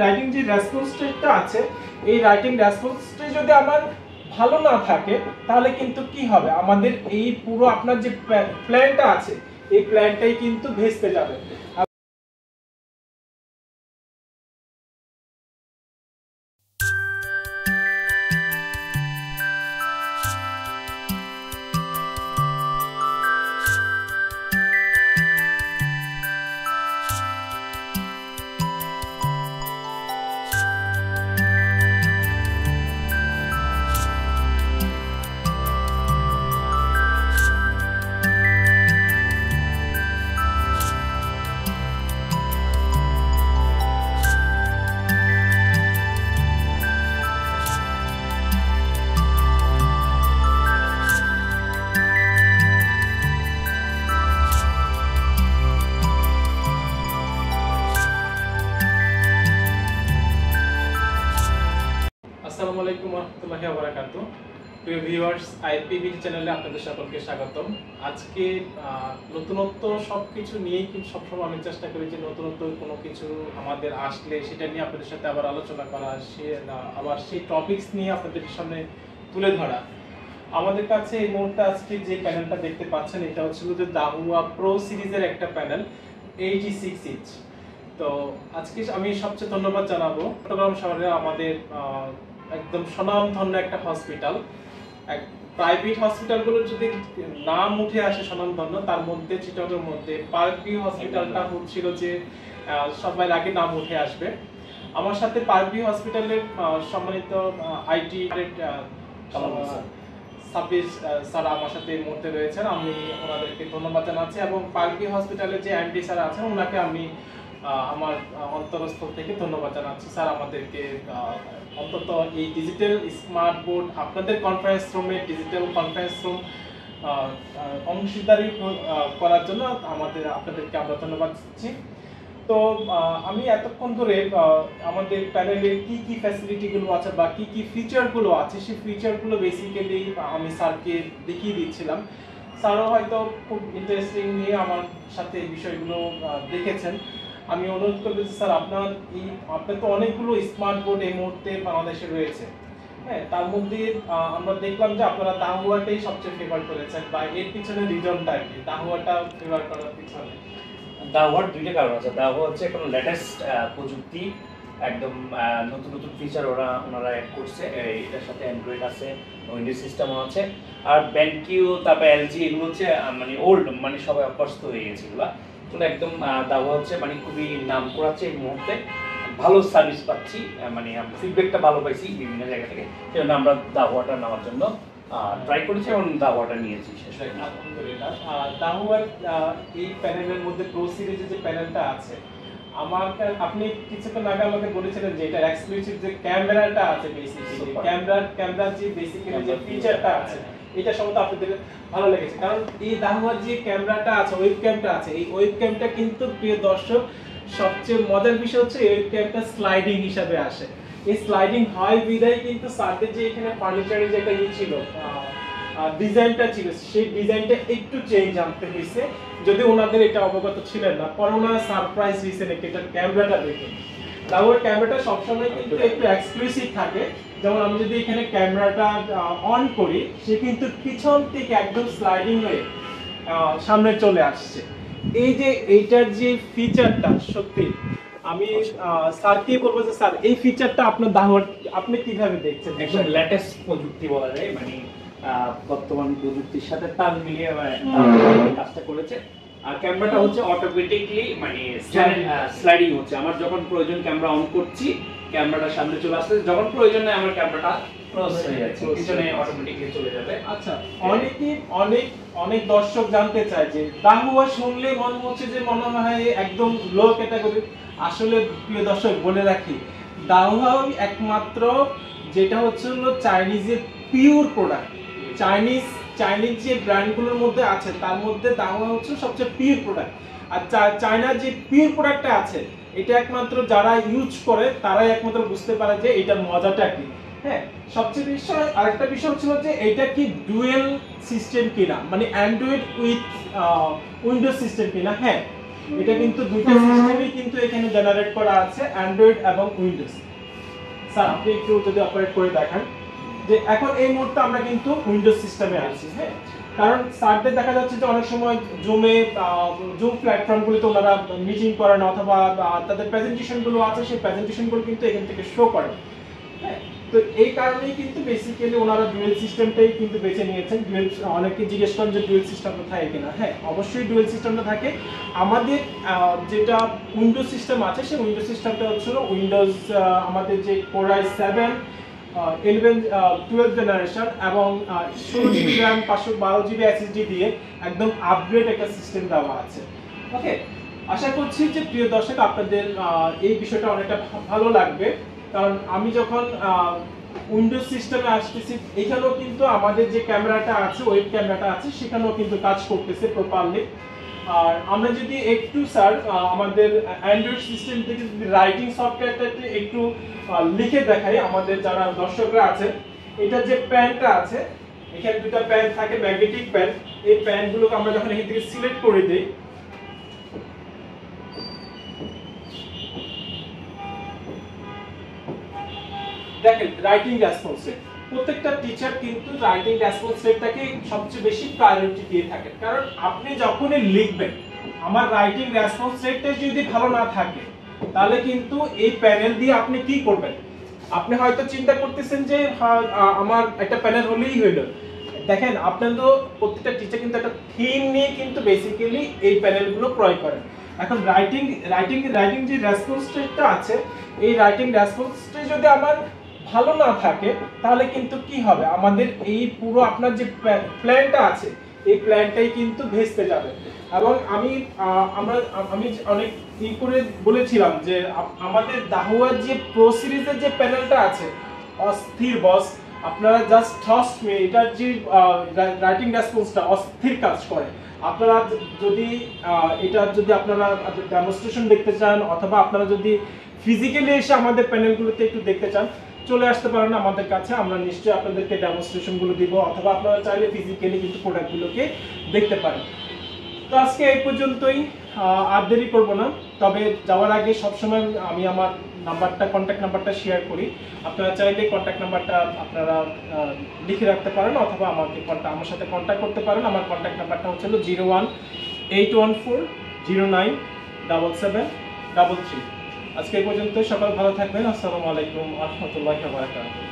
Writing যে রেসপন্সটা আছে, এই রাইটিং রেসপন্সটা যদি আমার ভালো না থাকে তাহলে কিন্তু কি হবে, আমাদের এই পুরো আপনার যে প্ল্যানটা আছে এই প্ল্যানটাই কিন্তু ভেস্তে যাবে। আসসালামু আলাইকুম ওয়া রাহমাতুল্লাহি ওয়া বারাকাতুহু। প্রিয় ভিউয়ার্স, আইপিবিডি চ্যানেলে আপনাদের সকলকে স্বাগতম। আজকে নতুনত্ব সবকিছু নিয়েই কিন্তু সবসময় আমি চেষ্টা করি যে নতুনত্ব কোনো কিছু আমাদের আসলে সেটা নিয়ে আপনাদের সাথে আবার আলোচনা করা, আবার সেই টপিকস নিয়ে আপনাদের সামনে তুলে ধরা। আমাদের কাছে এই মুহূর্তে আজকে যে প্যানেলটা দেখতে পাচ্ছেন এটা হচ্ছিল যে দাহুয়া প্রো সিরিজের একটা প্যানেল 86 ইঞ্চ। তো আজকে আমি সবচেয়ে ধন্যবাদ জানাবো চট্টগ্রাম শহরে আমাদের একদম স্বনামধন্য একটা হসপিটাল, প্রাইভেট হসপিটালগুলো যদি নাম উঠে আসে স্বনামধন্য, তার মধ্যে চিটাগংয়ের মধ্যে পার্কভিউ হসপিটালটা হচ্ছিল যে সবার আগে নাম উঠে আসবে। আমার সাথে পার্কভিউ হসপিটালের সম্মানিত আইটি সাব্বির স্যার আমার সাথে এই মুহূর্তে রয়েছেন, আমি ওনাদেরকে ধন্যবাদ জানাচ্ছি এবং পার্কভিউ হসপিটালের যে এমডি স্যার আছেন ওনাকে আমি আমার অন্তরস্থল থেকে ধন্যবাদ জানাচ্ছি। স্যার আমাদেরকে অন্তত এই ডিজিটাল স্মার্ট বোর্ড আপনাদের কনফারেন্স রুমে ডিজিটাল কনফারেন্স রুম অংশীদারি করার জন্য আপনাদেরকে আমরা ধন্যবাদ দিচ্ছি। তো আমি এতক্ষণ ধরে আমাদের প্যানেলে কি কি ফ্যাসিলিটিগুলো আছে বা কি কি ফিচারগুলো আছে সেই ফিচারগুলো বেসিক্যালি আমি স্যারকে দেখিয়ে দিচ্ছিলাম। স্যারও হয়তো খুব ইন্টারেস্টিং নিয়ে আমার সাথে এই বিষয়গুলো দেখেছেন। আমি অনুরোধ করবো যে স্যার আপনার তো অনেকগুলো স্মার্ট বোর্ড এই মুহূর্তে বাংলাদেশে রয়েছে, হ্যাঁ, তার মধ্যে আমরা দেখলাম যে আপনারা দাহুয়াটাই সবচেয়ে ফেভার করেছেন, বা এর পিছনে রিজনটা কি দাহুয়াটা ফেভার করার পিছনে? দাহুয়ার দুইটা কারণ আছে। দাহুয়া হচ্ছে এখন লেটেস্ট প্রযুক্তি, একদম নতুন নতুন ফিচার ওনারা অ্যাড করছে। এটার সাথে অ্যান্ড্রয়েড আছে, উইন্ডোজ সিস্টেমও আছে। আর ব্যানকিউ তারপর এলজি এগুলো হচ্ছে মানে ওল্ড, মানে সবাই অভ্যস্ত হয়ে গেছে এগুলা। তো একদম দাহুয়া হচ্ছে মানে খুবই নাম করাচ্ছে এই মুহূর্তে, ভালো সার্ভিস পাচ্ছি, মানে ফিডব্যাকটা ভালো পাইছি বিভিন্ন জায়গা থেকে, সেজন্য আমরা দাহুয়াটা নেওয়ার জন্য ট্রাই করেছি এবং দাহুয়াটা নিয়েছি। আলহামদুলিল্লাহ। দাহুয়ার এই প্যানেলের মধ্যে প্রো সিরিজের যে প্যানেলটা আছে, আপনি কিছুক্ষণ আগে আমাকে বলেছিলেন যে এটা এক্সক্লুসিভ যে ক্যামেরাটা আছে, বেসিক্যালি ক্যামেরার যে বেসিক্যালি যে ফিচারটা আছে এটা সম্বন্ধে আপনাদের ভালো লেগেছে, কারণ এই দাহুয়ার যে ক্যামেরাটা আছে, ওয়েবক্যামটা আছে, এই ওয়েবক্যামটা কিন্তু প্রিয় দর্শক সবচেয়ে মজার বিষয় হচ্ছে এই ওয়েবক্যামটা স্লাইডিং হিসাবে আসে। এই স্লাইডিং হয় বিদায় কিন্তু সাথে যে এখানে ফার্নিচারের যে একটা ছিল ডিজাইনটা ছিল, সেই ডিজাইনটা একটু চেঞ্জ আনতে হয়েছে, যদি ওনাদের এটা অবগত ছিলেন না, পরে ওনারা সারপ্রাইজ হয়েছে নাকি এটা ক্যামেরাটা দেখে। দাহুয়ার ক্যামেরাটা সবসময় কিন্তু একটু এক্সক্লুসিভ থাকে, যেমন আমি যদি এখানে ক্যামেরাটা অন করি সে কিন্তু পিছন থেকে একদম স্লাইডিং হয়ে সামনে চলে আসছে। এই যে এইটার যে ফিচারটা সত্যি আমি স্যারকে বলবো যে স্যার এই ফিচারটা আপনার দাহুয়ার আপনি কিভাবে দেখছেন? একদম লেটেস্ট প্রযুক্তি বলা যায়, মানে বর্তমান প্রযুক্তির সাথে তাল মিলিয়ে কাজটা করেছে। আর ক্যামেরাটা হচ্ছে অটোমেটিকলি মানে স্লাইডিং হচ্ছে। আমার যখন প্রয়োজন ক্যামেরা অন করছি, ক্যামেরাটা সামনে চলে আসছে, যখন প্রয়োজন নেই আমার ক্যামেরাটা ক্লোজ হয়ে যাচ্ছে, পিছনে অটোমেটিকলি চলে যাবে। আচ্ছা, অনেক দর্শক জানতে চায় যে দাহুয়া শুনলে মনে হচ্ছে যে মনে হয় একদম লো ক্যাটাগরি। আসলে প্রিয় দর্শক বলে রাখি, দাহুয়া একমাত্র যেটা হচ্ছে হলো চাইনিজের পিওর প্রোডাক্ট। চাইনিজ যে ব্র্যান্ডগুলোর মধ্যে আছে তার মধ্যে দাহুয়া হচ্ছে সবচেয়ে পিওর প্রোডাক্ট। আর চায়নার যে পিওর প্রোডাক্টটা আছে এটা একমাত্র যারা ইউজ করে তারাই একমাত্র বুঝতে পারে যে এটার মজাটা কি। হ্যাঁ, সবচেয়ে বিষয় আরেকটা বিষয় হচ্ছিল যে এটা কি ডুয়েল সিস্টেম কিনা, মানে অ্যান্ড্রয়েড উইথ উইন্ডোজ সিস্টেম কিনা। হ্যাঁ, এটা কিন্তু দুইটা সিস্টেমই কিন্তু এখানে জেনারেট করা আছে, অ্যান্ড্রয়েড এবং উইন্ডোজ। স্যার আপনি একটু যদি অপারেট করে দেখান যে এখন এই মুহূর্তে আমরা কিন্তু উইন্ডোজ সিস্টেমে আছি। হ্যাঁ, কারণ স্যারদের দেখা যাচ্ছে যে অনেক সময় জুম প্ল্যাটফর্মগুলোতে ওনারা মিটিং করেন অথবা তাদের প্রেজেন্টেশনগুলো আছে, সেই প্রেজেন্টেশনগুলো কিন্তু এখান থেকে শো করেন। হ্যাঁ, তো এই কারণেই কিন্তু বেসিক্যালি ওনারা ডুয়েল সিস্টেমটাই কিন্তু বেছে নিয়েছেন। ডুয়েল, অনেকে জিজ্ঞেস করেন যে ডুয়েল সিস্টেমটা থাকে কিনা। হ্যাঁ, অবশ্যই ডুয়েল সিস্টেমটা থাকে। আমাদের যেটা উইন্ডোজ সিস্টেম আছে, সেই উইন্ডোজ সিস্টেমটা হচ্ছিল উইন্ডোজ আমাদের যে কোরাই 7 11 12 জেনারেশন এবং 16 জিবি র্যাম 512 জিবি এসএসডি দিয়ে একদম আপগ্রেড একটা সিস্টেম দেওয়া আছে। ওকে, আশা করছি যে প্রিয় দর্শক আপনাদের এই বিষয়টা অনেকটা ভালো লাগবে, কারণ আমি যখন উইন্ডোজ সিস্টেমে আসতেছি এখানেও কিন্তু আমাদের যে ক্যামেরাটা আছে, ওয়েব ক্যামেরাটা আছে, সেখানেও কিন্তু কাজ করতেছে প্রপারলি। আর আমরা যদি একটু স্যার আমাদের অ্যান্ড্রয়েড সিস্টেম থেকে যদি রাইটিং সফটওয়্যারটা একটু লিখে দেখাই আমাদের যারা দর্শকরা আছেন, এটা যে প্যানটা আছে, এখানে দুটো প্যান থাকে, ম্যাগনেটিক প্যান। এই প্যানগুলোকে আমরা যখন এখান থেকে সিলেক্ট করে দিই, দেখেন রাইটিং রেসপন্স রেট। প্রত্যেকটা টিচার কিন্তু রাইটিং রেসপন্স রেটটাকে সবচেয়ে বেশি প্রায়োরিটি দিয়ে থাকেন, কারণ আপনি যখনই লিখবেন আমার রাইটিং রেসপন্স রেটটা যদি ভালো না থাকে তাহলে কিন্তু এই প্যানেল দিয়ে আপনি কি করবেন। আপনি হয়তো চিন্তা করতেছেন যে আমার একটা প্যানেল হলেই হইল। দেখেন আপনার তো প্রত্যেকটা টিচার কিন্তু একটা থিম নিয়ে কিন্তু বেসিক্যালি এই প্যানেলগুলো ক্রয় করেন। এখন রাইটিং যে রেসপন্স রেটটা আছে, এই রাইটিং রেসপন্স রেট যদি আমার ভালো না থাকে তাহলে কিন্তু কি হবে, আমাদের এই পুরো আপনার যে প্ল্যানটা আছে এই প্ল্যানটাই কিন্তু ভেস্তে যাবে। এবং আমি অনেক করে বলেছিলাম যে আমাদের দাহুয়ার যে প্রো সিরিজের যে প্যানেলটা আছে অস্থির বস, আপনারা জাস্ট ট্রাস্ট মি, এটার যে রাইটিং রেসপন্সটা অস্থির কাজ করে। আপনারা যদি আপনারা ডেমনস্ট্রেশন দেখতে চান অথবা আপনারা যদি ফিজিক্যালি এসে আমাদের প্যানেলগুলোতে একটু দেখতে চান, চলে আসতে পারেন আমাদের কাছে, আমরা নিশ্চয়ই আপনাদেরকে ডেমনস্ট্রেশনগুলো দিব, অথবা আপনারা চাইলে ফিজিক্যালি কিন্তু প্রোডাক্টগুলোকে দেখতে পারেন। তো আজকে এই পর্যন্তই, আর দেরি করব না। তবে যাওয়ার আগে সবসময় আমি আমার কন্ট্যাক্ট নাম্বারটা শেয়ার করি। আপনারা চাইলে কন্ট্যাক্ট নাম্বারটা আপনারা লিখে রাখতে পারেন অথবা আমার সাথে কন্ট্যাক্ট করতে পারেন। আমার কন্ট্যাক্ট নাম্বারটা হচ্ছে 0181497733। আজকে এই পর্যন্ত, সকাল ভালো থাকবেন। আসসালামু আলাইকুম ওয়া রাহমাতুল্লাহি ওয়া বারাকাতুহু।